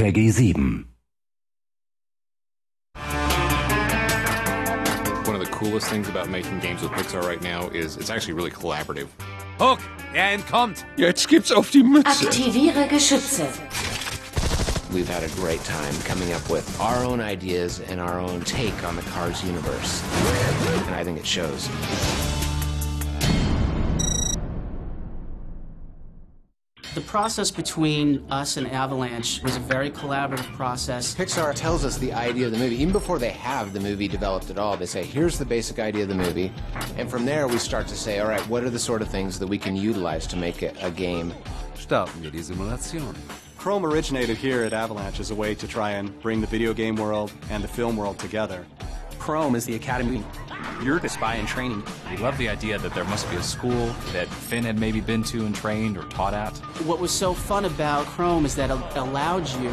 der G7. One of the coolest things about making games with Pixar right now is it's actually really collaborative. Hook, er entkommt! Jetzt gibt's auf die Mütze. Aktiviere Geschütze. We've had a great time coming up with our own ideas and our own take on the Cars universe. And I think it shows. The process between us and Avalanche was a very collaborative process. Pixar tells us the idea of the movie. Even before they have the movie developed at all, they say, here's the basic idea of the movie. And from there, we start to say, all right, what are the sort of things that we can utilize to make it a game? Starten wir die Simulation. Chrome originated here at Avalanche as a way to try and bring the video game world and the film world together. Chrome is the academy. You're the spy in training. We love the idea that there must be a school that Finn had maybe been to and trained or taught at. What was so fun about Chrome is that it allowed you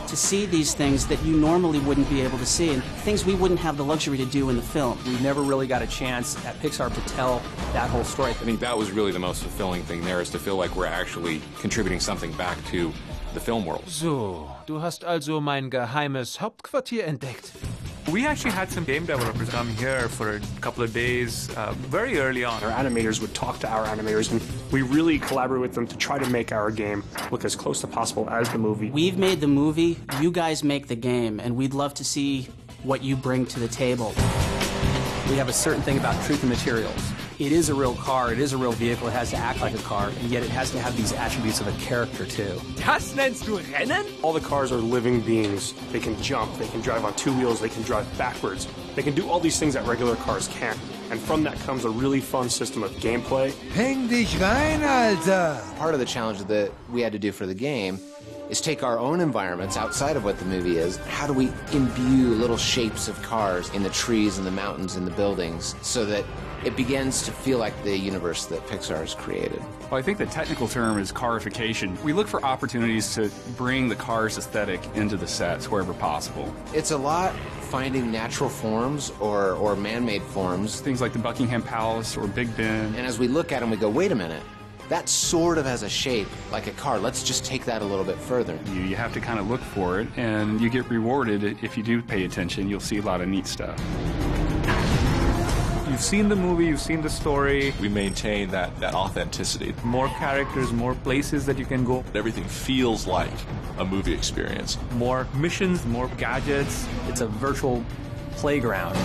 to see these things that you normally wouldn't be able to see, and things we wouldn't have the luxury to do in the film. We never really got a chance at Pixar to tell that whole story. I think that was really the most fulfilling thing there, is to feel like we're actually contributing something back to the film world. So, du hast also mein geheimes Hauptquartier entdeckt. We actually had some game developers come here for a couple of days very early on. Our animators would talk to our animators, and we really collaborate with them to try to make our game look as close to possible as the movie. We've made the movie, you guys make the game, and we'd love to see what you bring to the table. We have a certain thing about truth and materials. It is a real car, it is a real vehicle, it has to act like a car, and yet it has to have these attributes of a character too. Das nennst du Rennen? All the cars are living beings. They can jump, they can drive on two wheels, they can drive backwards. They can do all these things that regular cars can't. And from that comes a really fun system of gameplay. Häng dich rein, Alter! Part of the challenge that we had to do for the game is take our own environments outside of what the movie is. How do we imbue little shapes of cars in the trees and the mountains and the buildings so that it begins to feel like the universe that Pixar has created? Well, I think the technical term is carification. We look for opportunities to bring the Cars aesthetic into the sets wherever possible. It's a lot finding natural forms or man-made forms. Things like the Buckingham Palace or Big Ben. And as we look at them, we go, wait a minute. That sort of has a shape like a car. Let's just take that a little bit further. You have to kind of look for it, and you get rewarded if you do pay attention. You'll see a lot of neat stuff. You've seen the movie, you've seen the story. We maintain that authenticity. More characters, more places that you can go. Everything feels like a movie experience. More missions, more gadgets. It's a virtual playground.